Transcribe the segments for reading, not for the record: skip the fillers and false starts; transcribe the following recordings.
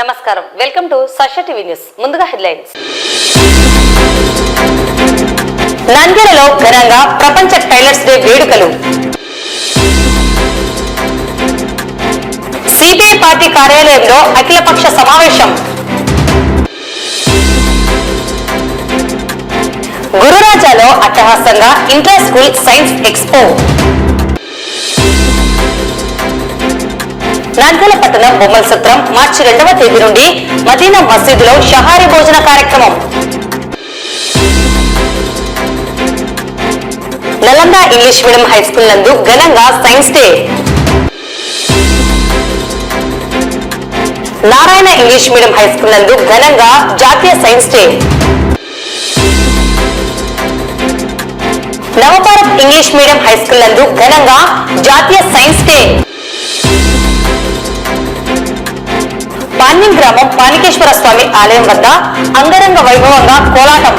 నమస్కారం, welcome to సష TV news. ముందుగా headlines. నంద్యాలలో ఘనంగా ప్రపంచ టైలర్స్ డే వేడుకలు. సిపిఐ పార్టీ కార్యాలయంలో అఖిలపక్ష సమావేశం. గురురాజాలో అట్టహాసంగా inter school science expo. Nandyal పట్టణం బొమ్మల సత్రం మార్చి 2వ తేదీ నుండి మదీనా మసీదులో షహారీ భోజన కార్యక్రమం. Nalanda English medium high school నందు ఘనంగా science day. Narayana English medium high school నందు ఘనంగా జాతీయ science day. Navabharat English medium high school నందు ఘనంగా జాతీయ సైన్స్ డే. పాణ్యం గ్రామం పానికేశ్వర స్వామి ఆలయం వద్ద అంగరంగ వైభవంగా కోలాటం.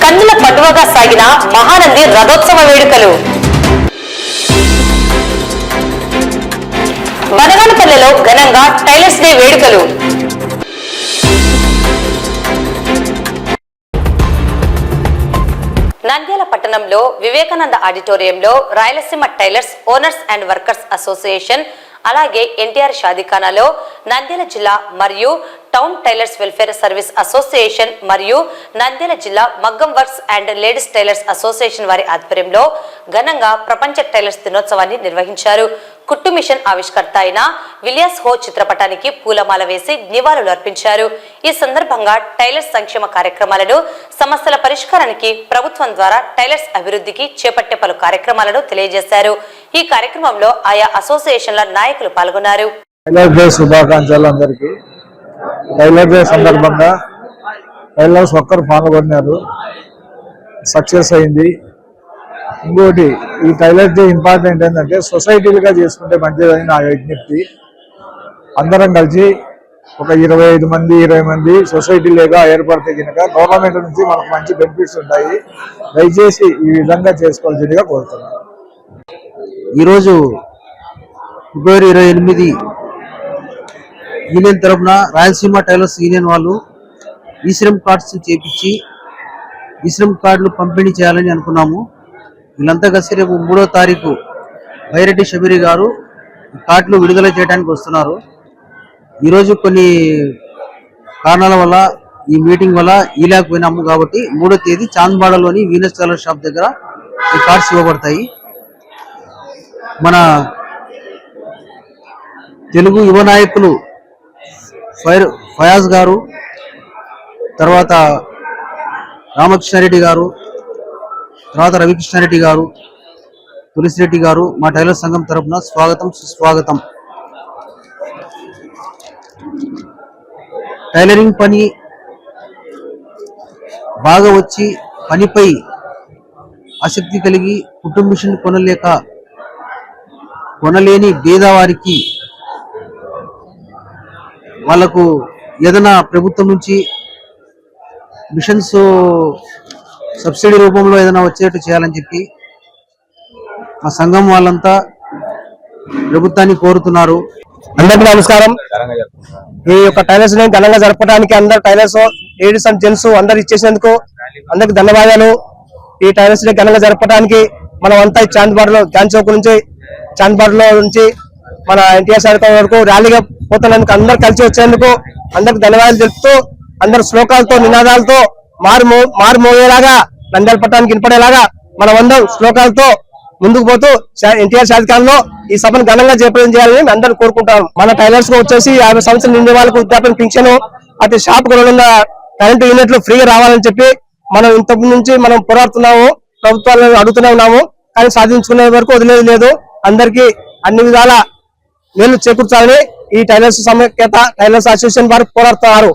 కన్నుల పండువగా సాగిన మహానంది రథోత్సవ వేడుకలు. బనగానపల్లెలో ఘనంగా టైలర్స్ డే వేడుకలు. నంద్యాల పట్టణంలో వివేకానంద ఆడిటోరియంలో Rayalaseema tailors owners and workers association, అలాగే ఎన్టీఆర్ షాదీఖానాలో నంద్యాల జిల్లా మరియు town tailors welfare service association మరియు నంద్యాల జిల్లా మగ్గం works and ladies tailors association వారి ఆధ్వర్యంలో ఘనంగా ప్రపంచ టైలర్స్ దినోత్సవాన్ని నిర్వహించారు. కుట్టు మిషన్ ఆవిష్కర్త అయిన విలియస్ హో చిత్రపటానికి పూలమాల వేసి నివాళులు అర్పించారు. ఈ సందర్భంగా టైలర్స్ సంక్షేమ కార్యక్రమాలను, సమస్యల పరిష్కారానికి ప్రభుత్వం ద్వారా టైలర్స్ అభివృద్ధికి చేపట్టే పలు కార్యక్రమాలను తెలియజేశారు. ఈ కార్యక్రమంలో ఆయా అసోసియేషన్ల నాయకులు పాల్గొన్నారు. టైలర్ డే సందర్భంగా టైలర్స్ ఒక్కరు పాల్గొన్నారు, సక్సెస్ అయింది. ఇంకోటి, ఈ టైలర్ డే ఇంపార్టెంట్ ఏంటంటే సొసైటీలుగా చేసుకుంటే మంచిదని నా విజ్ఞప్తి. అందరం కలిసి ఒక 25 మంది 20 మంది సొసైటీలుగా ఏర్పడితే కనుక గవర్నమెంట్ నుంచి మనకు మంచి బెనిఫిట్స్ ఉంటాయి. దయచేసి ఈ విధంగా చేసుకోవాల్సిందిగా కోరుతున్నాను. ఈరోజు ఫిబ్రవరి 28 యూనియన్ తరఫున రాయలసీమ టైలర్స్ యూనియన్ వాళ్ళు ఈశ్రమ్ కార్డ్స్ చేపించి ఈశ్రమ్ కార్డులు పంపిణీ చేయాలని అనుకున్నాము. వీళ్ళంతా కలిసి రేపు 3వ తారీఖు బైరెడ్డి షబీరి గారు కార్డులు విడుదల చేయడానికి వస్తున్నారు. ఈరోజు కొన్ని కారణాల వల్ల ఈ మీటింగ్ వల్ల ఈలేకపోయినాము కాబట్టి 3వ తేదీ చాంద్బాడలోని వీనస్ టైలర్ షాప్ దగ్గర ఈ కార్డ్స్ ఇవ్వబడతాయి. మన తెలుగు యువ నాయకులు ఫయాజ్ గారు, తర్వాత రామకృష్ణారెడ్డి గారు, తర్వాత రవికృష్ణారెడ్డి గారు, తులసిరెడ్డి గారు మా టైలర్ సంఘం తరఫున స్వాగతం సుస్వాగతం. టైలరింగ్ పని బాగా వచ్చి పనిపై ఆసక్తి కలిగి కుటుంబ మిషన్ కొనలేని పేదవారికి వాళ్ళకు ఏదైనా ప్రభుత్వం నుంచి మిషన్స్ సబ్సిడీ రూపంలో ఏదైనా వచ్చేట్టు చేయాలని చెప్పి మా సంఘం వాళ్ళంతా ప్రభుత్వాన్ని కోరుతున్నారు. అందరికీ నమస్కారం. ఈ యొక్క టైలర్స్ డే ఘనంగా జరపడానికి అందరు టైలర్స్, లేడీస్ అండ్ జెంట్స్ అందరు ఇచ్చేసినందుకు అందరికి ధన్యవాదాలు. ఈ టైలర్స్ డే ఘనంగా జరపడానికి మనం అంతా చాంద్బాడ్లో గాంధీ చౌక్ నుంచి చాంద్బాడ్లో నుంచి మన ఎన్టీఆర్ సర్కిల్ వరకు ర్యాలీగా పోతున్నందుకు అందరు కలిసి వచ్చేందుకు అందరికి ధన్యవాదాలు తెలుపుతూ, అందరు శ్లోకాలతో నినాదాలతో మారు మోగేలాగా నంద్యాల పట్టణానికి వినపడేలాగా మనం అందరం శ్లోకాలతో ముందుకు పోతూ ఎన్టీఆర్ సర్కిల్లో ఈ సభను ఘనంగా జయప్రదం చేయాలని అందరూ కోరుకుంటాం. మన టైలర్స్ కు వచ్చేసి 50 సంవత్సరాలు నిండే వాళ్ళకు వృద్ధాప్యం పింఛను, అటు షాప్ కొనున్న కరెంటు యూనిట్లు ఫ్రీగా రావాలని చెప్పి మనం ఇంతకు నుంచి మనం పోరాడుతున్నాము, ప్రభుత్వాలను అడుగుతూనే ఉన్నాము. కానీ సాధించుకునే వరకు వదిలేదు లేదు. అందరికీ అన్ని విధాల మేలు చేకూర్చాలని ఈ టైలర్స్ సమైక్యత టైలర్స్ అసోసియేషన్ వారు పోరాడుతున్నారు.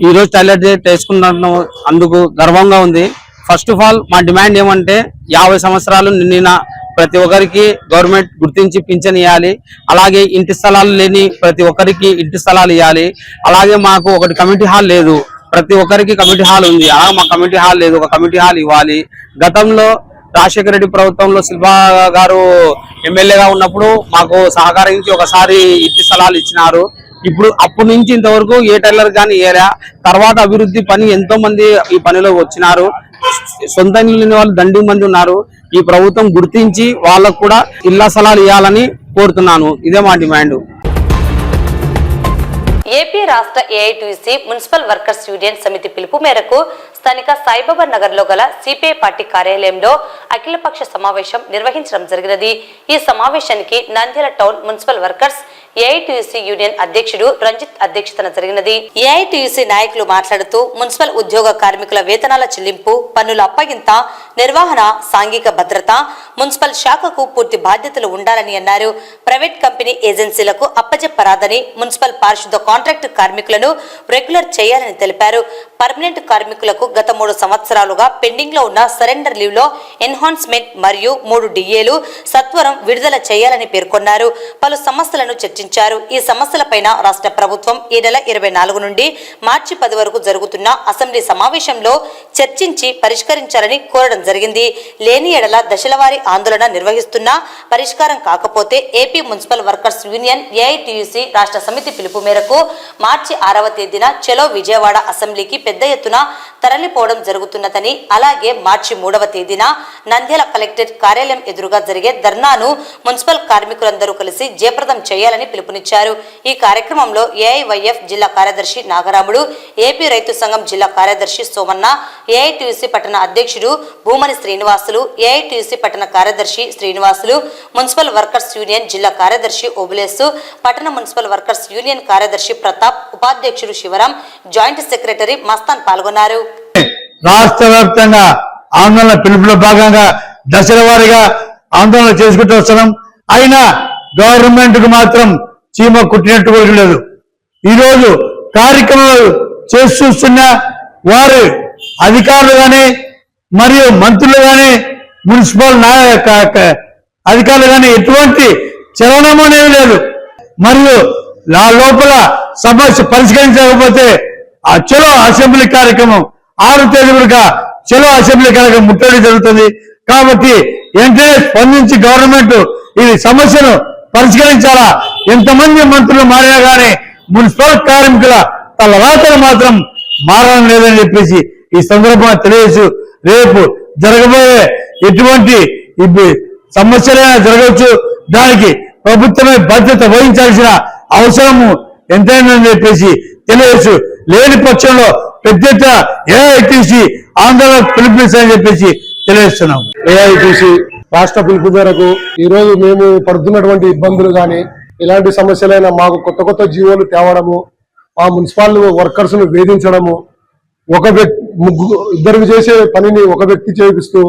ఈ రోజు టైలర్ డే చేసుకున్నాను, అందుకు గర్వంగా ఉంది. ఫస్ట్ ఆఫ్ ఆల్ మా డిమాండ్ ఏమంటే 50 సంవత్సరాలు నిండిన ప్రతి ఒక్కరికి గవర్నమెంట్ గుర్తించి పింఛన్ ఇవ్వాలి. అలాగే ఇంటి స్థలాలు లేని ప్రతి ఒక్కరికి ఇంటి స్థలాలు ఇవ్వాలి. అలాగే మాకు ఒకటి కమ్యూనిటీ హాల్ లేదు, ప్రతి ఒక్కరికి కమ్యూనిటీ హాల్ ఉంది. అలాగే మా కమ్యూనిటీ హాల్ లేదు, ఒక కమ్యూనిటీ హాల్ ఇవ్వాలి. గతంలో రాజశేఖర రెడ్డి ప్రభుత్వంలో శిల్పా గారు ఎమ్మెల్యేగా ఉన్నప్పుడు మాకు సహకరించి ఒకసారి ఇంటి స్థలాలు ఇచ్చినారు. ఇప్పుడు అప్పటి నుంచి ఇంతవరకు ఏ టైలర్ కానీ ఏరా. తర్వాత అభివృద్ధి పని ఎంతో మంది ఈ పనిలో వచ్చినారు. సొంత ఇల్లు లేని వాళ్ళు దండి మంది ఉన్నారు. ఈ ప్రభుత్వం గుర్తించి వాళ్ళకు కూడా ఇళ్ల స్థలాలు ఇవ్వాలని కోరుతున్నాను. ఇదే మా డిమాండ్. ఏపీ రాష్ట్ర ఏఐటీయూసీ మున్సిపల్ వర్కర్స్ యూనియన్ సమితి పిలుపు మేరకు స్థానిక సాయిబాబా నగర్ లో గల సిపిఐ పార్టీ కార్యాలయంలో అఖిలపక్ష సమావేశం నిర్వహించడం జరిగినది. ఈ సమావేశానికి Nandyal town municipal workers AITUC union అధ్యక్షుడు రంజిత్ అధ్యక్షతన జరిగినది. ఏఐటీయూసీ నాయకులు మాట్లాడుతూ మున్సిపల్ ఉద్యోగ కార్మికుల వేతనాల చెల్లింపు, పన్నుల అప్పగింత, నిర్వహణ, సాంఘిక భద్రత మున్సిపల్ శాఖకు పూర్తి బాధ్యతలు ఉండాలని అన్నారు. ప్రైవేట్ కంపెనీ ఏజెన్సీలకు అప్పచెప్పరాదని, మున్సిపల్ పారిశుద్ధ కాంట్రాక్టు కార్మికులను రెగ్యులర్ చేయాలని తెలిపారు. పర్మనెంట్ కార్మికులకు గత 3 సంవత్సరాలుగా పెండింగ్ లో ఉన్న సరెండర్ లీవ్ లో ఎన్హాన్స్మెంట్ మరియు 3 డిఏలు సత్వరం విడుదల చేయాలని పేర్కొన్నారు. పలు సమస్యలను చర్చించారు. ఈ సమస్యలపైన రాష్ట్ర ప్రభుత్వం ఈ నెల 24 నుండి మార్చి 10 వరకు జరుగుతున్న అసెంబ్లీ సమావేశంలో చర్చించి పరిష్కరించాలని కోరడం జరిగింది. లేని ఎడల దశలవారీ ఆందోళన నిర్వహిస్తున్నా పరిష్కారం కాకపోతే AP municipal workers union AITUC రాష్ట్ర సమితి పిలుపు మేరకు మార్చి 6వ తేదీన చలో విజయవాడ అసెంబ్లీకి పెద్ద ఎత్తున తరలిపోవడం జరుగుతున్నదని, అలాగే మార్చి 3వ తేదీన నంద్యాల కలెక్టరేట్ కార్యాలయం ఎదురుగా జరిగే ధర్నాను మున్సిపల్ కార్మికులందరూ కలిసి జయప్రదం చేయాలని పిలుపునిచ్చారు. ఈ కార్యక్రమంలో ఏఐవైఎఫ్ జిల్లా కార్యదర్శి నాగరాముడు, ఏపీ రైతు సంఘం జిల్లా కార్యదర్శి సోమన్న, ఏఐటీయూసీ పట్టణ అధ్యక్షుడు భూమని శ్రీనివాసులు, ఏఐటీయూసీ పట్టణ కార్యదర్శి శ్రీనివాసులు, మున్సిపల్ వర్కర్స్ యూనియన్ జిల్లా కార్యదర్శి ఓబులేసు, పట్టణ మున్సిపల్ వర్కర్స్ యూనియన్ కార్యదర్శి ప్రతాప్, ఉపాధ్యక్షుడు శివరాం, జాయింట్ సెక్రటరీ మస్తాన్ పాల్గొన్నారు. రాష్ట్ర వ్యాప్తంగా ఆందోళన పిలుపులో భాగంగా దశల వారీగా ఆందోళన చేసుకుంటూ వస్తున్నాం. అయినా గవర్నమెంట్ కు మాత్రం చీమ కుట్టినట్టు కూడా లేదు. ఈరోజు కార్యక్రమాలు చేసి చూస్తున్న వారు అధికారులు కానీ మరియు మంత్రులు కానీ మున్సిపల్ అధికారులు కానీ ఎటువంటి చలనం అనేది లేదు. మరియు నా లోపల సమస్య పరిష్కరించకపోతే ఆ చలో అసెంబ్లీ కార్యక్రమం 6వ తేదీగా చలో అసెంబ్లీ కార్యక్రమం ముట్టడి జరుగుతుంది. కాబట్టి వెంటనే స్పందించి గవర్నమెంట్ ఈ సమస్యను పరిష్కరించాలా. ఎంతమంది మంత్రులు మారినా కానీ మున్సిపల్ కార్మికుల తలరాతలు మాత్రం మారడం లేదని చెప్పేసి ఈ సందర్భంగా తెలియజేస్తూ, రేపు జరగబోయే ఎటువంటి సమస్యలైనా జరగవచ్చు, దానికి ప్రభుత్వమే బాధ్యత వహించాల్సిన అవసరము ఎంతైందని చెప్పేసి తెలియజేస్తూ, లేని పక్షంలో పెద్ద ఏఐటీసీ ఆందోళన పిలుపునిస్తారని చెప్పేసి తెలియజేస్తున్నాం. ఏఐటీసీ రాష్ట్ర పిలుపు మేరకు ఈ రోజు మేము పడుతున్నటువంటి ఇబ్బందులు కానీ ఇలాంటి సమస్యలైనా మాకు కొత్త కొత్త జీవోలు తేవడము, మా మున్సిపల్ వర్కర్స్ ను వేధించడము, ఇద్దరు చేసే పనిని ఒక వ్యక్తి చేపిస్తూ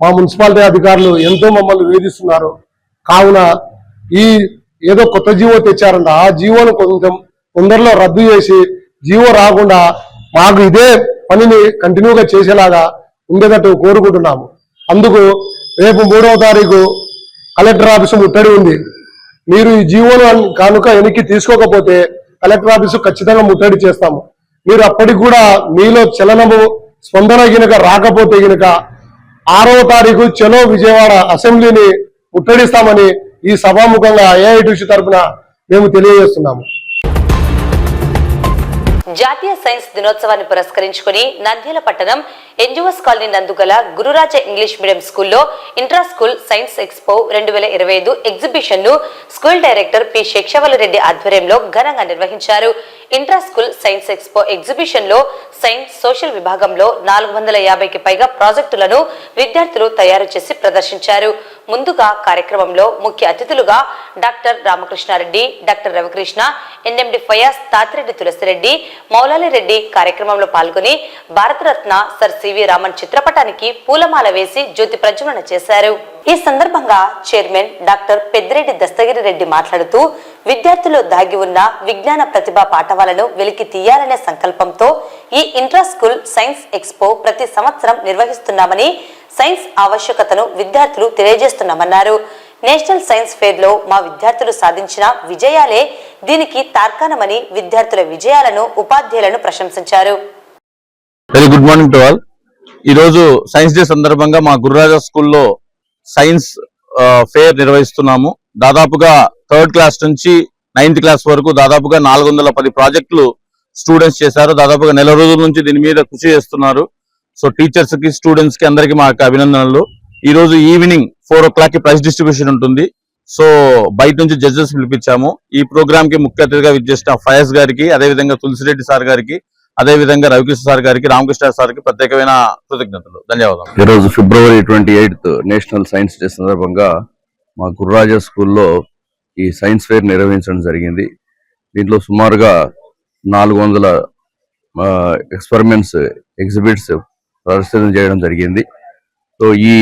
మా మున్సిపాలిటీ అధికారులు ఎంతో మమ్మల్ని వేధిస్తున్నారు. కావున ఈ ఏదో కొత్త జీవో తెచ్చారంట, ఆ జీవోను కొంచెం తొందరలో రద్దు చేసి జీవో రాకుండా మాకు ఇదే పనిని కంటిన్యూగా చేసేలాగా ఉండేటట్టు కోరుకుంటున్నాము. అందుకు రేపు 3వ తారీఖు కలెక్టర్ ఆఫీసు ముట్టడి ఉంది. మీరు ఈ జీవోను కనుక వెనక్కి తీసుకోకపోతే కలెక్టర్ ఆఫీసు ఖచ్చితంగా ముట్టడి చేస్తాము. మీరు అప్పటికి కూడా మీలో చలనము స్పందన గినక రాకపోతే గినక 6వ తారీఖు చలో విజయవాడ అసెంబ్లీని ముట్టడిస్తామని ఈ సభాముఖంగా ఏఐటీసీ తరఫున మేము తెలియజేస్తున్నాము. జాతీయ సైన్స్ దినోత్సవాన్ని పురస్కరించుకుని నంద్యాల పట్టణం ఎన్జిఓస్ కాలనీ నందుగల గురురాజ ఇంగ్లీష్ మీడియం స్కూల్లో intra school science expo 2025 exhibition ను స్కూల్ డైరెక్టర్ పి శేషవల్లిరెడ్డి ఆధ్వర్యంలో ఘనంగా నిర్వహించారు. Intra school science expo exhibition లో సైన్స్, సోషల్ విభాగంలో 450కి పైగా ప్రాజెక్టులను విద్యార్థులు తయారు చేసి ప్రదర్శించారు. ముందుగా కార్యక్రమంలో ముఖ్య అతిథులుగా doctor Ramakrishnareddy, doctor Ravikrishna, NMD Fayaz, Tatireddy Tulasireddy, Maulalireddy కార్యక్రమంలో పాల్గొని భారతరత్న సర్ సివి రామన్ చిత్రపటానికి పూలమాల వేసి జ్యోతి ప్రజ్వలన చేశారు. ఈ సందర్భంగా చైర్మన్ డాక్టర్ పెద్దిరెడ్డి దస్తగిరి రెడ్డి మాట్లాడుతూ, విద్యార్థులు దాగి ఉన్న విజ్ఞాన ప్రతిభా పాఠవాలను వెలికి తీయాలనే సంకల్పంతో ఈ ఇంట్రా స్కూల్ సైన్స్ ఎక్స్పో ప్రతి సంవత్సరం నిర్వహిస్తున్నామని, సైన్స్ ఆవశ్యకతను విద్యార్థులు తెలియజేస్తున్నామన్నారు. నేషనల్ సైన్స్ ఫెయిర్ లో మా విద్యార్థులు సాధించిన విజయాలే దీనికి తార్కాణమని విద్యార్థుల విజయాలను, ఉపాధ్యాయులను ప్రశంసించారు. Very good morning to all. ఈరోజు సైన్స్ డే సందర్భంగా మా గురురాజా స్కూల్లో సైన్స్ ఫేర్ నిర్వహిస్తున్నాము. దాదాపుగా 3rd క్లాస్ నుంచి 9th క్లాస్ వరకు దాదాపుగా 410 ప్రాజెక్టులు స్టూడెంట్స్ చేశారు. దాదాపుగా నెల రోజుల నుంచి దీని మీద కృషి చేస్తున్నారు. సో టీచర్స్ కి, స్టూడెంట్స్ కి అందరికీ మా అభినందనలు. ఈ రోజు ఈవినింగ్ 4 o'clock కి ప్రైజ్ డిస్ట్రిబ్యూషన్ ఉంటుంది. సో బయట నుంచి జడ్జెస్ పిలిపించాము. ఈ ప్రోగ్రామ్ కి ముఖ్య అతిథిగా విచ్చేసిన ఫయాజ్ గారికి, అదేవిధంగా తులసిరెడ్డి సార్ గారికి, అదేవిధంగా రవికృష్ణ సార్ గారికి, రామకృష్ణ సార్కి ప్రత్యేకమైన కృతజ్ఞతలు, ధన్యవాదాలు. ఈరోజు February 28th national science day సందర్భంగా మా గురురాజా స్కూల్లో ఈ సైన్స్ ఫేర్ నిర్వహించడం జరిగింది. దీంట్లో సుమారుగా 400 ఎక్స్పెరిమెంట్స్, ఎగ్జిబిట్స్ ప్రదర్శన చేయడం జరిగింది. సో ఈ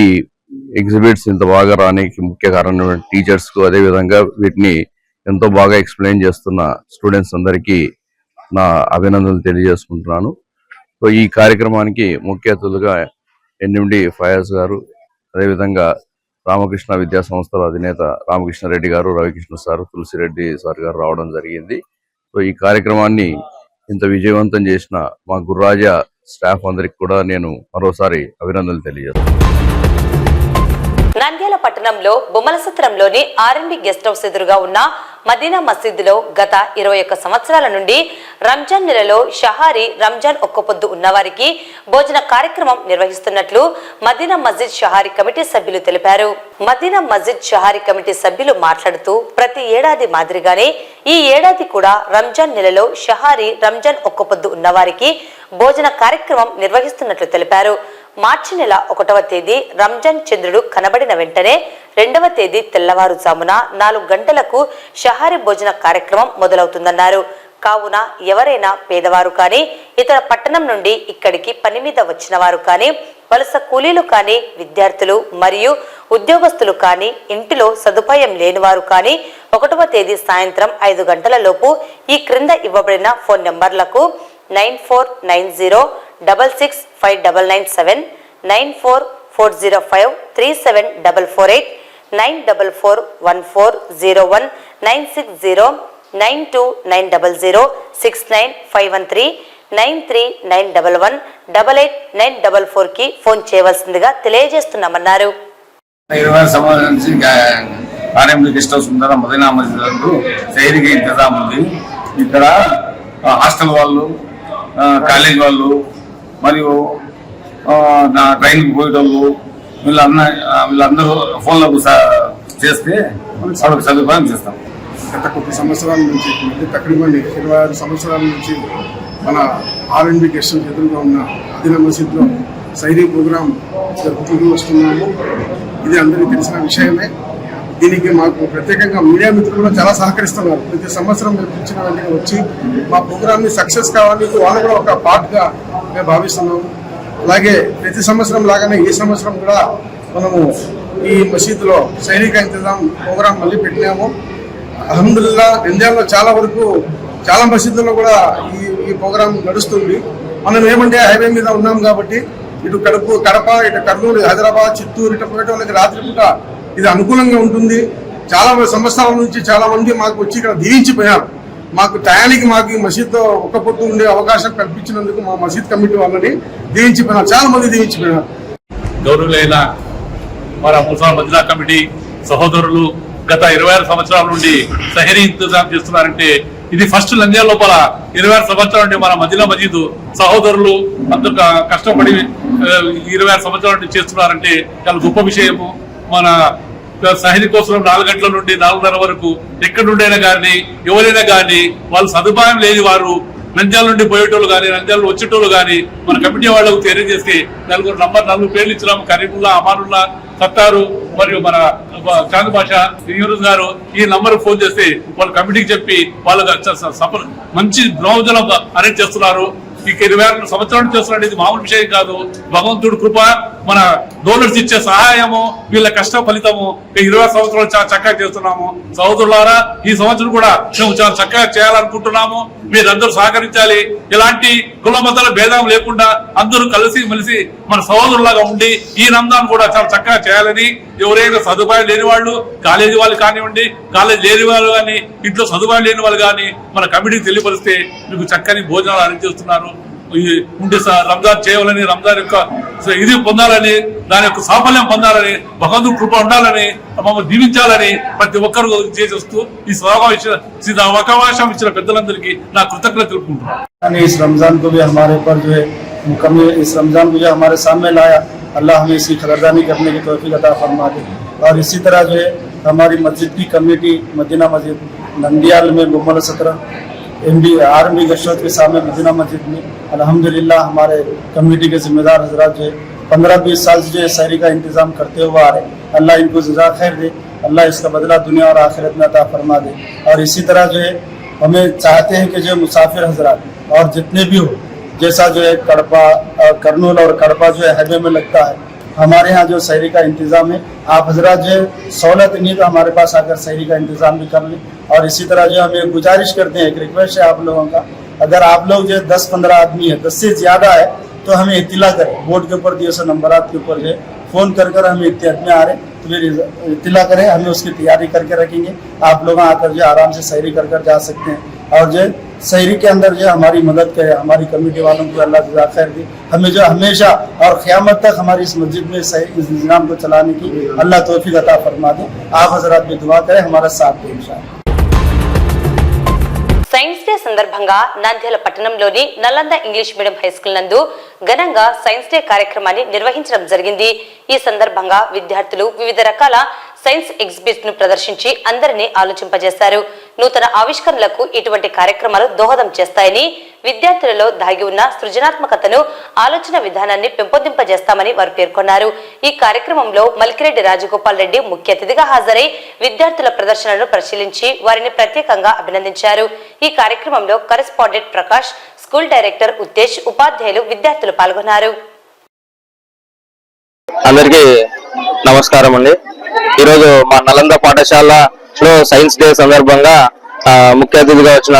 ఎగ్జిబిట్స్ ఇంత బాగా రానికి ముఖ్య కారణం టీచర్స్ కు, అదేవిధంగా వీటిని ఎంతో బాగా ఎక్స్ప్లెయిన్ చేస్తున్న స్టూడెంట్స్ అందరికీ నా అభినందనలు తెలియజేసుకుంటున్నాను. సో ఈ కార్యక్రమానికి ముఖ్య అతిథులుగా ఎన్ఎండి ఫయాజ్ గారు, అదేవిధంగా రామకృష్ణ విద్యా సంస్థల అధినేత రామకృష్ణారెడ్డి గారు, రవికృష్ణ సార్, తులసిరెడ్డి సార్ గారు రావడం జరిగింది. సో ఈ కార్యక్రమాన్ని ఇంత విజయవంతం చేసిన మా గురురాజా స్టాఫ్ అందరికి కూడా నేను మరోసారి అభినందనలు తెలియజేస్తున్నాను. నంద్యాల పట్టణంలో బొమ్మలసత్రంలోని R&B గెస్ట్ హౌస్ ఎదురుగా ఉన్న మదీనా మసీదులో గత 21 సంవత్సరాల నుండి రంజాన్ నెలలో షహారీ రంజాన్ ఒక్కపొద్దు ఉన్నవారికి భోజన కార్యక్రమం నిర్వహిస్తున్నట్లు మదీనా మస్జిద్ షహారీ కమిటీ సభ్యులు తెలిపారు. మదీనా మస్జిద్ షహారీ కమిటీ సభ్యులు మాట్లాడుతూ ప్రతి ఏడాది మాదిరిగానే ఈ ఏడాది కూడా రంజాన్ నెలలో షహారీ రంజాన్ ఒక్కపొద్దు ఉన్నవారికి భోజన కార్యక్రమం నిర్వహిస్తున్నట్లు తెలిపారు. మార్చి నెల 1వ తేదీ రంజాన్ చంద్రుడు కనబడిన వెంటనే 2వ తేదీ తెల్లవారుజామున 4 గంటలకు షహారీ భోజన కార్యక్రమం మొదలవుతుందన్నారు. కావున ఎవరైనా పేదవారు కానీ, ఇతర పట్టణం నుండి ఇక్కడికి పని మీద వచ్చిన వారు కానీ, వలస కూలీలు కానీ, విద్యార్థులు మరియు ఉద్యోగస్తులు కానీ, ఇంటిలో సదుపాయం లేనివారు కానీ 1వ తేదీ సాయంత్రం 5 గంటల లోపు ఈ క్రింద ఇవ్వబడిన ఫోన్ నంబర్లకు 9490665997, 9440537448, 9441401, 9609200695513, 93911888944 కి ఫోన్ చేయవలసిందిగా తెలియజేస్తున్నామన్నారు. 20 సంవత్సరాల నుంచి R&B గెస్ట్ హౌస్ ఉందా మదీనా మస్జిద్ సైరీగా ఇంతజాం ఉంది. ఇక్కడ హాస్టల్ వాళ్ళు, కాలేజ్ వాళ్ళు మరియు నా ట్రైన్కి పోయేటోళ్ళు వీళ్ళందరూ ఫోన్లకు చేస్తే వాళ్ళకి సదుపాయం చేస్తాం. గత కొద్ది సంవత్సరాల నుంచి, తక్రీబన్ 26 సంవత్సరాల నుంచి మన R&B గెస్ట్ హౌస్ ఎదురుగా ఉన్న మదీనా మసీద్లో సైరీ ప్రోగ్రాం జరుపుకుంటూ వస్తున్నాము. ఇది అందరికీ తెలిసిన విషయమే. దీనికి మాకు ప్రత్యేకంగా మీడియా మిత్రులు కూడా చాలా సహకరిస్తున్నారు. ప్రతి సంవత్సరం మేము పిలిచిన వెంటనే వచ్చి మా ప్రోగ్రామ్ని సక్సెస్ కావాలని వాళ్ళు కూడా ఒక పార్ట్గా మేము భావిస్తున్నాము. అలాగే ప్రతి సంవత్సరం లాగానే ఈ సంవత్సరం కూడా మనము ఈ మసీదులో సైనిక ఇంతజాం ప్రోగ్రాం మళ్ళీ పెట్టినాము. అల్హమ్దులిల్లాహ్ నంద్యాలలో చాలా వరకు చాలా మసీదుల్లో కూడా ఈ ప్రోగ్రాం నడుస్తుంది. మనం ఏమంటే హైవే మీద ఉన్నాం కాబట్టి ఇటు కడప, ఇటు కర్నూలు, హైదరాబాద్, చిత్తూరు ఇటు పోయే వాళ్ళకి రాత్రిపూట ఇది అనుకూలంగా ఉంటుంది. చాలా సంవత్సరాల నుంచి చాలా మంది మాకు వచ్చి ఇక్కడ దీవించిపోయారు. మాకు టయానికి మాకు ఈ మసీద్లో ఒక్క పొద్దు ఉండే అవకాశం కల్పించినందుకు మా మసీద్ కమిటీ వాళ్ళని దీవించిపోయినారు. చాలా మంది దీవించిపోయినారు. గౌరవులైన మన ముస్లిం మదీనా కమిటీ సహోదరులు గత 26 సంవత్సరాల నుండి సహరీ ఇంతజాం చేస్తున్నారంటే ఇది ఫస్ట్ నంద్యాల లోపల 26 సంవత్సరాల నుండి మన మదీనా మసీద్ సహోదరులు అందరూ కష్టపడి 26 సంవత్సరాల నుండి చేస్తున్నారంటే చాలా గొప్ప విషయము. మన సహరీ కోసం 4 గంటల నుండి 4:30 వరకు ఎక్కడి నుండైనా కానీ ఎవరైనా కానీ వాళ్ళు సదుపాయం లేని వారు నంద్యాల నుండి పోయేటోళ్ళు కానీ, నంద్యాల వచ్చేటోళ్ళు కానీ మన కమిటీ వాళ్ళకు తెలియజేస్తే 4 పేర్లు ఇచ్చినాము. కరీముల్లా, అమానుల్లా, సత్తారు మరియు మన చాంద్ బాషా యూనుస్ గారు. ఈ నంబర్ ఫోన్ చేస్తే వాళ్ళ కమిటీకి చెప్పి వాళ్ళకి మంచి భోజనం అరేంజ్ చేస్తున్నారు. ఈ 26 సంవత్సరాలు చేస్తున్నారు. ఇది మామూలు విషయం కాదు. భగవంతుడు కృప, మన డోనర్స్ ఇచ్చే సహాయము, వీళ్ళ కష్ట ఫలితము 26 సంవత్సరాలు చాలా చక్కగా చేస్తున్నాము. సహోదరులారా, ఈ సంవత్సరం కూడా మేము చాలా చక్కగా చేయాలనుకుంటున్నాము. మీరందరూ సహకరించాలి. ఎలాంటి కుల మతాల భేదం లేకుండా అందరూ కలిసి మెలిసి మన సహోదరులాగా ఉండి ఈ రంజాన్ కూడా చాలా చక్కగా చేయాలని, ఎవరైనా సదుపాయం లేని వాళ్ళు, కాలేజీ వాళ్ళు కానివ్వండి, కాలేజీ లేని వాళ్ళు కానీ, ఇంట్లో సదుపాయం లేని వాళ్ళు కానీ మన కమిటీకి తెలియపరిస్తే మీకు చక్కని భోజనాలు అరేంజ్ చేస్తున్నారు. ఉండే రంజాన్ చేయాలని, రంజాన్ యొక్క ఇది పొందాలని, దాని యొక్క సాఫల్యం పొందాలని, భగవంతుడు కృప ఉండాలని, మమ్మల్ని దీవించాలని ప్రతి ఒక్కరు చేసేస్తూ ఈ అవకాశం ఇచ్చిన పెద్దలందరికీ నా కృతజ్ఞత తెలుపుకుంటున్నాను. इस रमजान को भी हमारे पर जो है मुकम्मल इस रमजान को जो हमारे सामने लाया, अल्लाह हमें इसकी कदरदानी करने की तौफीक अता फरमा दे। और इसी तरह जो है हमारी मस्जिद की कमेटी मदीना मस्जिद नंदियाल में गुम्मल 17 आर्मी गशोत के सामने मदीना मस्जिद में अल्हम्दुलिल्लाह हमारे कमेटी के जिम्मेदार हजरात जो है 15-20 साल से जो है सहरी का इंतजाम करते हुए आ रहे, अल्लाह इनको जज़ा खैर दे, अल्लाह इसका बदला दुनिया और आखिरत में अता फरमा दे। और इसी तरह जो है हमें चाहते हैं कि जो मुसाफिर हजरात और जितने भी हो, जैसा जो है कड़पा करनूल और कड़पा जो है हाईवे में लगता है, हमारे यहाँ जो सहरी का इंतजाम है, आप हजरात जो है सहूलत नहीं तो हमारे पास आकर सहरी का इंतजाम भी कर लें। और इसी तरह जो हमें गुजारिश करते हैं, एक रिक्वेस्ट है आप लोगों का, अगर आप लोग जो 10-15 आदमी है, 10 से ज्यादा है तो हमें इत्तिला करें, बोर्ड के ऊपर दिए नंबरात के ऊपर जो है फोन कर हमें इत्तेहाद में आ रहे तो फिर इत्तिला करें, हमें उसकी तैयारी करके रखेंगे। आप लोग आकर जो आराम से सहरी कर जा सकते हैं। और जो सहरी के अंदर जो हमारी मदद करे, हमारी कमेटी वालों को अल्लाह जज़ा खैर दे, हमें जो हमेशा और क़यामत तक हमारी इस मस्जिद में इस निज़ाम को चलाने की अल्लाह तौफीक अता फरमा दे। आप हजरात भी दुआ करें, हमारा साथ दें इंशाअल्लाह। సైన్స్ డే సందర్భంగా నంద్యాల పట్టణంలోని Nalanda English medium high school నందు ఘనంగా సైన్స్ డే కార్యక్రమాన్ని నిర్వహించడం జరిగింది. ఈ సందర్భంగా విద్యార్థులు వివిధ రకాల సైన్స్ ఎగ్జిబిషన్ ను ప్రదర్శించి అందరినీ ఆలోచింపజేశారు. నూతన ఆవిష్కరణలకు ఇటువంటి కార్యక్రమాలు దోహదం చేస్తాయని, విద్యార్థులలో దాగి ఉన్న సృజనాత్మకతను, ఆలోచన విధానాన్ని పెంపొందింపజేస్తామని వారు పేర్కొన్నారు. ఈ కార్యక్రమంలో మల్కిరెడ్డి రాజగోపాల్ రెడ్డి ముఖ్య అతిథిగా హాజరై విద్యార్థుల ప్రదర్శనను పరిశీలించి వారిని ప్రత్యేకంగా అభినందించారు. ఈ కార్యక్రమంలో correspondent Prakash, school director Uttej, ఉపాధ్యాయులు, విద్యార్థులు పాల్గొన్నారు. అందరికీ నమస్కారం అండి. ఈరోజు మా నలంద పాఠశాలలో సైన్స్ డే సందర్భంగా ముఖ్య అతిథిగా వచ్చిన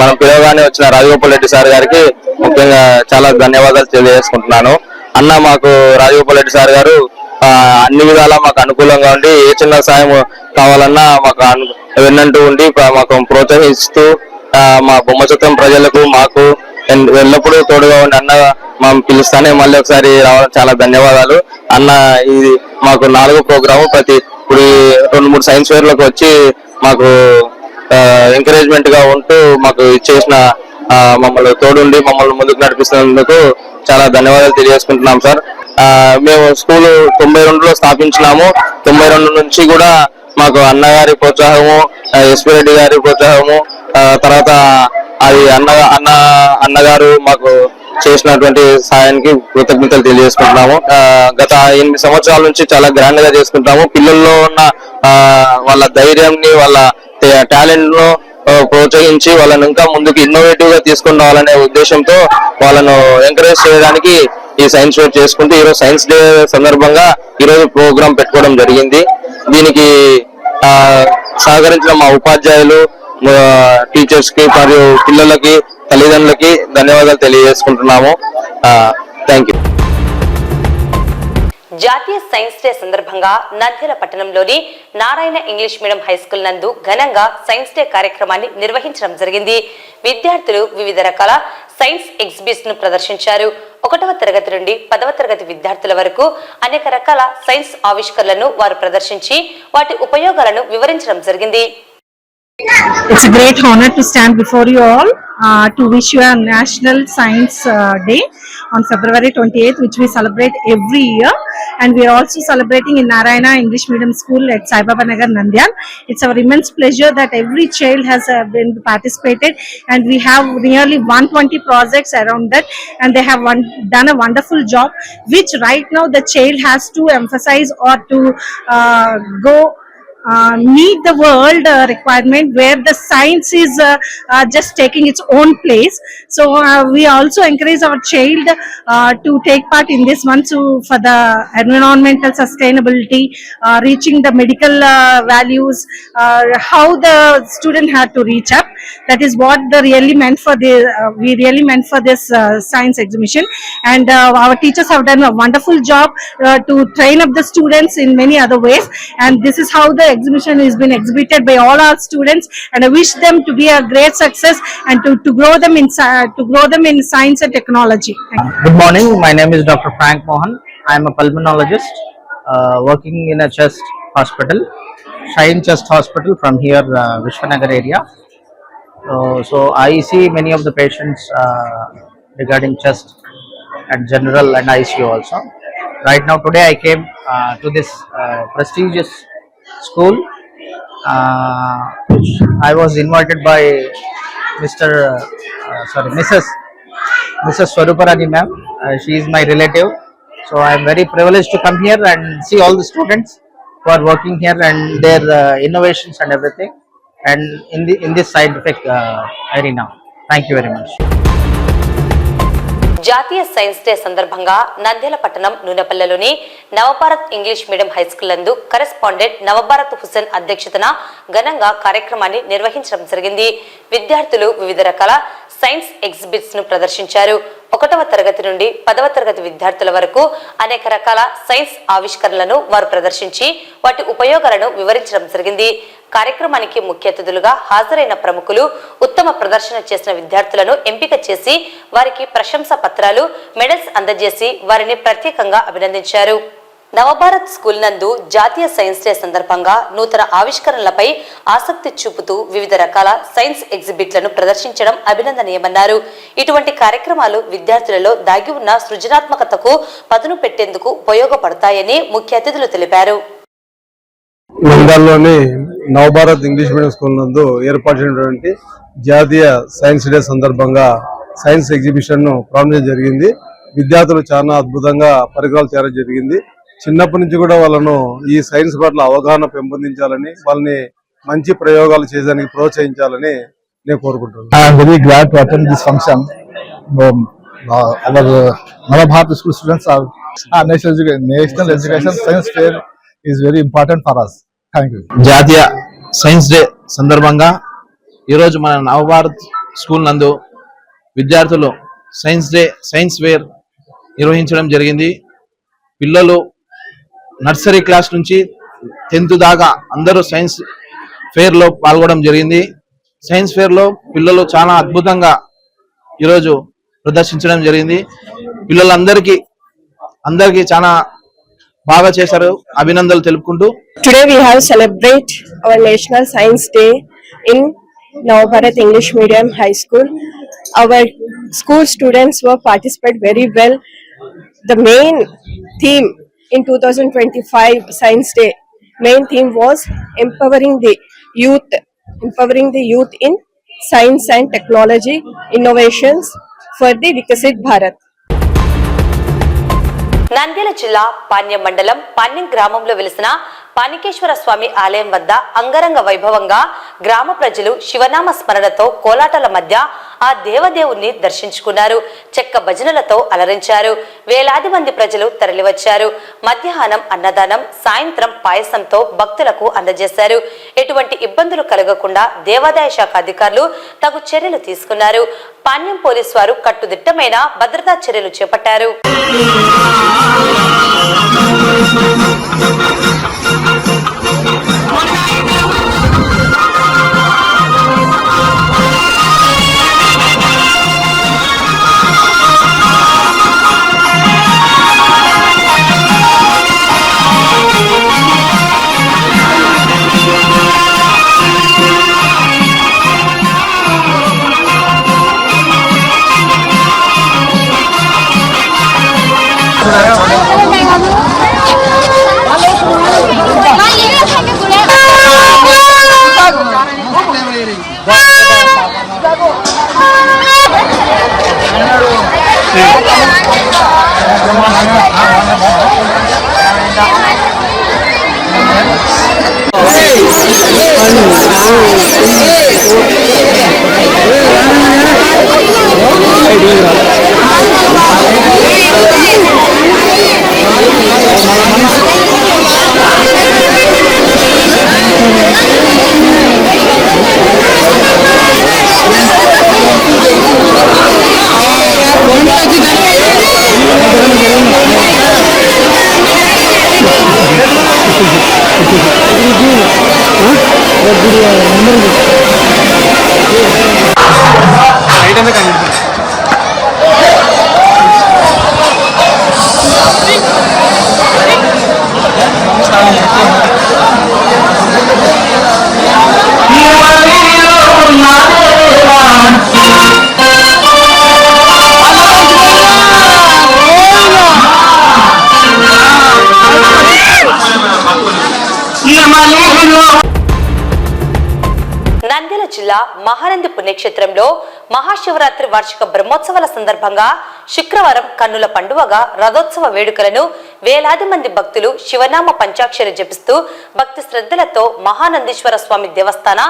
మనం పిలవగానే వచ్చిన రాజగోపాల్ రెడ్డి సార్ గారికి ముఖ్యంగా చాలా ధన్యవాదాలు తెలియజేసుకుంటున్నాను. అన్న మాకు రాజగోపాల్ రెడ్డి సార్ గారు అన్ని విధాలా మాకు అనుకూలంగా ఉండి ఏ చిన్న సాయం కావాలన్నా మాకు వెన్నంటూ ఉండి మాకు ప్రోత్సహిస్తూ మా బొమ్మ చిత్రం ప్రజలకు మాకు ఎల్లప్పుడూ తోడుగా ఉండి అన్న మా పిలుస్తానే మళ్ళీ ఒకసారి రావడం చాలా ధన్యవాదాలు అన్న. ఇది మాకు 4వ ప్రోగ్రాము. ఇప్పుడు 2-3 సైన్స్ ఫేర్లకు వచ్చి మాకు ఎంకరేజ్మెంట్ గా ఉంటూ మాకు ఇచ్చేసిన మమ్మల్ని తోడుండి మమ్మల్ని ముందుకు నడిపిస్తున్నందుకు చాలా ధన్యవాదాలు తెలియజేసుకుంటున్నాం సార్. మేము స్కూల్ 92లో స్థాపించినాము. 92 నుంచి కూడా మాకు అన్నగారి ప్రోత్సాహము, ఎస్పీ రెడ్డి గారి ప్రోత్సాహము, తర్వాత అది అన్నగారు మాకు చేసినటువంటి సాయానికి కృతజ్ఞతలు తెలియజేసుకుంటున్నాము. గత 8 సంవత్సరాల నుంచి చాలా గ్రాండ్ గా చేసుకుంటాము. పిల్లల్లో ఉన్న వాళ్ళ ధైర్యాన్ని, వాళ్ళ టాలెంట్ ను ప్రోత్సహించి వాళ్ళని ఇంకా ముందుకు ఇన్నోవేటివ్ గా తీసుకుని రావాలనే ఉద్దేశంతో వాళ్ళను ఎంకరేజ్ చేయడానికి ఈ సైన్స్ ఫేర్ చేసుకుంటూ ఈరోజు సైన్స్ డే సందర్భంగా ఈరోజు ప్రోగ్రాం పెట్టుకోవడం జరిగింది. దీనికి సహకరించిన మా ఉపాధ్యాయులు, టీచర్స్ కి మరియు పిల్లలకి, తల్లిదండ్రులకి ధన్యవాదాలు తెలియజేసుకుంటున్నాము. Thank you. జాతీయ సైన్స్ డే సందర్భంగా నంద్యాల పట్టణంలోని Narayana English medium high school నందు ఘనంగా సైన్స్ డే కార్యక్రమాన్ని నిర్వహించడం జరిగింది. విద్యార్థులు వివిధ రకాల సైన్స్ ఎగ్జిబిషన్ ను ప్రదర్శించారు. 1వ తరగతి నుండి 10వ తరగతి విద్యార్థుల వరకు అనేక రకాల సైన్స్ ఆవిష్కరణలను వారు ప్రదర్శించి వాటి ఉపయోగాలను వివరించడం జరిగింది. It's a great honor to stand before you all to wish you a National Science Day on February 28th, which we celebrate every year, and we are also celebrating in Narayana English Medium School at Sai Baba Nagar, Nandyal. It's our immense pleasure that every child has been participated, and we have nearly 120 projects around that, and they have done a wonderful job, which right now the child has to emphasize or to go meet the world requirement where the science is just taking its own place. So we also encourage our child to take part in this one for the environmental sustainability, reaching the medical values, how the student had to reach up. That is what we really meant for this science exhibition, and our teachers have done a wonderful job to train up the students in many other ways, and this is how the exhibition has been exhibited by all our students, and I wish them to be a great success and to grow them in science and technology. Thank you. Good morning. My name is Dr. Frank Mohan. I am a pulmonologist working in a chest hospital, Shine Chest Hospital from here, Vishwanagar area. So I see many of the patients regarding chest and general and ICU also. Right now, today I came to this prestigious school, which I was invited by Mrs. Swaruparani ma'am. She is my relative. So I am very privileged to come here and see all the students who are working here and their innovations and everything, and in this scientific arena. Thank you very much. జాతీయ science day సందర్భంగా నంద్యాల పట్టణం నూనెపల్లెలోని Navabharat English medium high school నందు correspondent Navabharat Hussain అధ్యక్షతన ఘనంగా కార్యక్రమాన్ని నిర్వహించడం జరిగింది. విద్యార్థులు వివిధ రకాల సైన్స్ ఎగ్జిబిట్స్ ను ప్రదర్శించారు. 1వ తరగతి నుండి 10వ తరగతి విద్యార్థుల వరకు అనేక రకాల సైన్స్ ఆవిష్కరణలను వారు ప్రదర్శించి వాటి ఉపయోగాలను వివరించడం జరిగింది. కార్యక్రమానికి ముఖ్య అతిథులుగా హాజరైన ప్రముఖులు ఉత్తమ ప్రదర్శన చేసిన విద్యార్థులను ఎంపిక చేసి వారికి ప్రశంసా పత్రాలు, మెడల్స్ అందజేసి వారిని ప్రత్యేకంగా అభినందించారు. నవభారత్ స్కూల్ నందు జాతీయ సైన్స్ డే సందర్భంగా నూతన ఆవిష్కరణలపై ఆసక్తి చూపుతూ వివిధ రకాల సైన్స్ ఎగ్జిబిట్లను ప్రదర్శించడం అభినందనీయమన్నారు. ఇటువంటి కార్యక్రమాలు విద్యార్థులలో దాగి ఉన్న సృజనాత్మకతకు పదును పెట్టేందుకు ఉపయోగపడతాయని ముఖ్య అతిథులు తెలిపారు. నంద్యాలలోని నవభారత్ ఇంగ్లీష్ మీడియం స్కూల్ నందు ఏర్పాటు చేసినటువంటి జాతీయ సైన్స్ డే సందర్భంగా సైన్స్ ఎగ్జిబిషన్ ను ప్రారంభించడం జరిగింది. విద్యార్థులు చాలా అద్భుతంగా పరికరాలు చేయడం జరిగింది. చిన్నప్పటి నుంచి కూడా వాళ్ళను ఈ సైన్స్ పట్ల అవగాహన పెంపొందించాలని, వాళ్ళని మంచి ప్రయోగాలు చేయడానికి ప్రోత్సహించాలని నేను కోరుకుంటున్నాను. I am very glad to attend this function. Our Navabharat school students are national education science fair is very important for us. Thank you. జాతీయ సైన్స్ డే సందర్భంగా ఈరోజు మన నవభారత్ స్కూల్ నందు విద్యార్థులు సైన్స్ ఫేర్ నిర్వహించడం జరిగింది. పిల్లలు నర్సరీ క్లాస్ నుంచి 10th దాకా అందరూ సైన్స్ ఫేర్ లో పాల్గొనడం జరిగింది. సైన్స్ ఫేర్ లో పిల్లలు చాలా అద్భుతంగా ఈరోజు ప్రదర్శించడం జరిగింది. పిల్లలందరికీ చాలా బాగా చేశారు. అభినందనలు తెలుపుకుంటూ Today we have celebrate our National Science Day in Navabharat English Medium High School. Our school students were participate very well. The main theme in 2025 Science Day, main theme was empowering the youth in science and technology innovations for the Vikasit Bharat. Nandyal జిల్లా పాణ్యం మండలం పాణ్యం గ్రామంలో వెలిసిన పానికేశ్వర స్వామి ఆలయం వద్ద అంగరంగ వైభవంగా గ్రామ ప్రజలు శివనామ స్మరణతో కోలాటాల మధ్య ఆ దేవదేవుణ్ణి దర్శించుకున్నారు. చెక్క భజనలతో అలరించారు. వేలాది మంది ప్రజలు తరలివచ్చారు. మధ్యాహ్నం అన్నదానం, సాయంత్రం పాయసంతో భక్తులకు అందజేశారు. ఎటువంటి ఇబ్బందులు కలగకుండా దేవాదాయ శాఖ అధికారులు తగు చర్యలు తీసుకున్నారు. పాణ్యం పోలీసు వారు కట్టుదిట్టమైన భద్రతా చర్యలు చేపట్టారు. నంద్యాల జిల్లా మహానంది పుణ్యక్షేత్రంలో మహాశివరాత్రి వార్షిక బ్రహ్మోత్సవాల సందర్భంగా శుక్రవారం కన్నుల పండువగా రథోత్సవ వేడుకలను వేలాది మంది భక్తులు శివనామ పంచాక్షరి జపిస్తూ భక్తి శ్రద్ధలతో మహానందీశ్వర స్వామి దేవస్థాన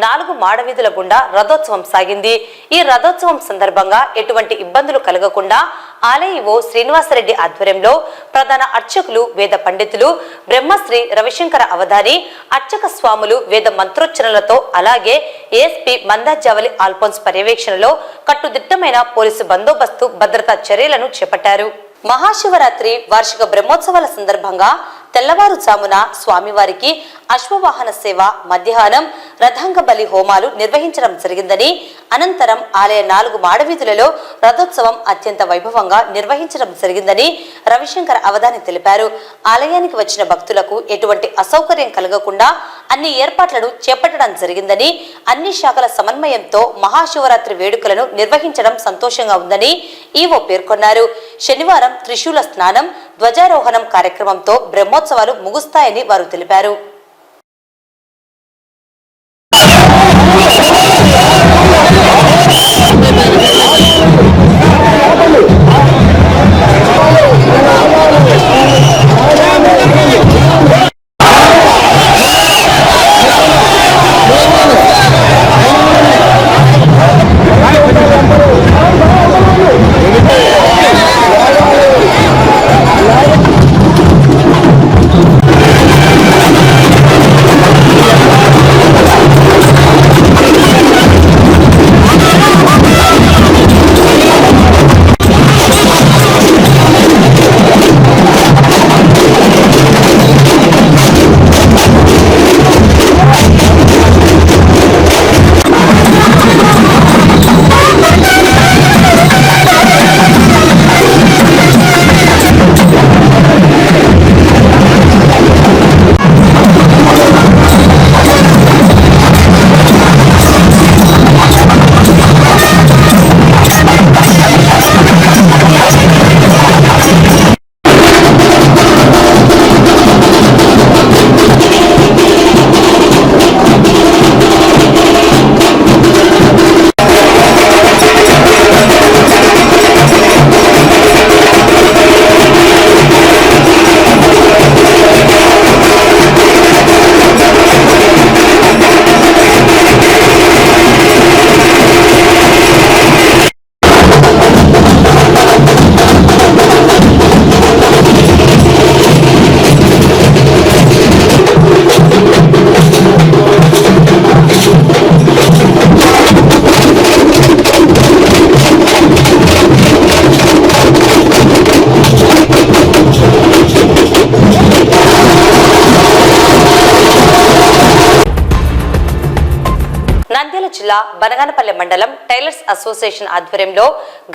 4 మాడవీధుల గుండా రథోత్సవం సాగింది. ఈ రథోత్సవం సందర్భంగా ఎటువంటి ఇబ్బందులు కలగకుండా ఆలయ ఈవో శ్రీనివాసరెడ్డి ఆధ్వర్యంలో ప్రధాన అర్చకులు వేద పండితులు బ్రహ్మశ్రీ రవిశంకర అవధాని అర్చక స్వాములు వేద మంత్రోచ్చరణలతో అలాగే ఏఎస్పీ మందాజావలి ఆల్ఫోన్స్ పర్యవేక్షణలో కట్టుదిట్టమైన పోలీసు బందోబస్తు భద్రతా చర్యలను చేపట్టారు. మహాశివరాత్రి వార్షిక బ్రహ్మోత్సవాల సందర్భంగా తెల్లవారుజామున స్వామివారికి అశ్వవాహన సేవ, మధ్యాహ్నం రథాంగ బలి హోమాలు నిర్వహించడం జరిగిందని, అనంతరం ఆలయ 4 మాడవీధులలో రథోత్సవం అత్యంత వైభవంగా నిర్వహించడం జరిగిందని రవిశంకర్ అవధాని తెలిపారు. ఆలయానికి వచ్చిన భక్తులకు ఎటువంటి అసౌకర్యం కలగకుండా అన్ని ఏర్పాట్లను చేపట్టడం జరిగిందని, అన్ని శాఖల సమన్వయంతో మహాశివరాత్రి వేడుకలను నిర్వహించడం సంతోషంగా ఉందని ఈవో పేర్కొన్నారు. శనివారం త్రిశూల స్నానం, ధ్వజారోహణం కార్యక్రమంతో బ్రహ్మోత్సవాలు ముగుస్తాయని వారు తెలిపారు. నంద్యాల జిల్లా బనగానపల్లె మండలం టైలర్స్ అసోసియేషన్ ఆధ్వర్యంలో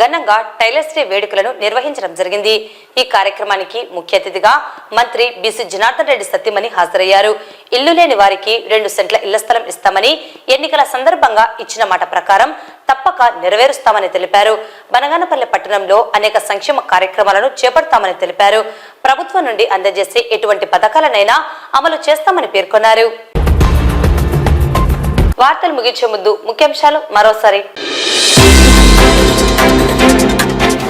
ఘనంగా టైలర్స్ డే వేడుకలను నిర్వహించడం జరిగింది. ఈ కార్యక్రమానికి ముఖ్య అతిథిగా మంత్రి బీసీ జనార్దన్ రెడ్డి సత్యమణి హాజరయ్యారు. ఇల్లు లేని వారికి 2 సెంట్ల ఇళ్ల స్థలం ఇస్తామని, ఎన్నికల సందర్భంగా ఇచ్చిన మాట ప్రకారం తప్పక నెరవేరుస్తామని తెలిపారు. బనగానపల్లె పట్టణంలో అనేక సంక్షేమ కార్యక్రమాలను చేపడతామని తెలిపారు. ప్రభుత్వం నుండి అందజేసే ఎటువంటి పథకాలనైనా అమలు చేస్తామని పేర్కొన్నారు. వార్తలు ముగించే ముందు ముఖ్యాంశాలు మరోసారి.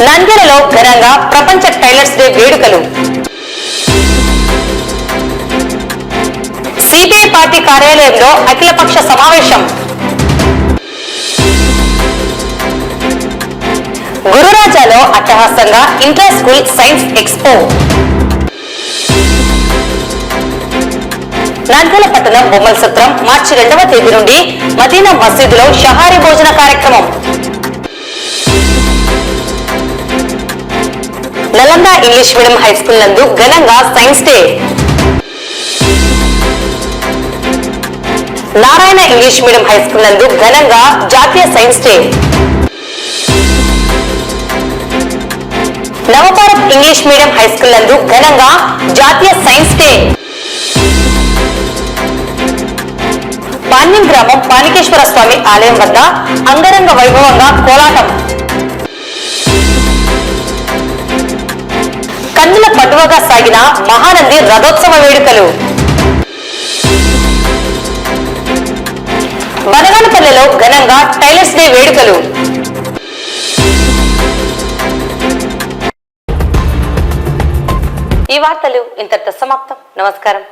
నంద్యాలలో ఘనంగా ప్రపంచ టైలర్స్ డే వేడుకలు. సిపిఐ పార్టీ కార్యాలయంలో అఖిలపక్ష సమావేశం. గురురాజాలో అట్టహాసంగా inter school science expo. Nandyal పట్టణం బొమ్మల సత్రం మార్చి 2వ తేదీ నుండి మదీనా మసీదులో షహారీ భోజన కార్యక్రమం. Nalanda English medium high school నందు ఘనంగా science day. Narayana English medium high school నందు ఘనంగా జాతీయ science day. Navabharat English medium high school నందు ఘనంగా జాతీయ సైన్స్ డే. పాణ్యం గ్రామం పానికేశ్వర స్వామి ఆలయం వద్ద అంగరంగ వైభవంగా కోలాటం. కన్నుల పండువగా సాగిన మహానంది రథోత్సవ వేడుకలు. బనగానపల్లెలో ఘనంగా టైలర్స్ డే వేడుకలు. ఈ వార్తలు ఇంతటితో సమాప్తం. నమస్కారం.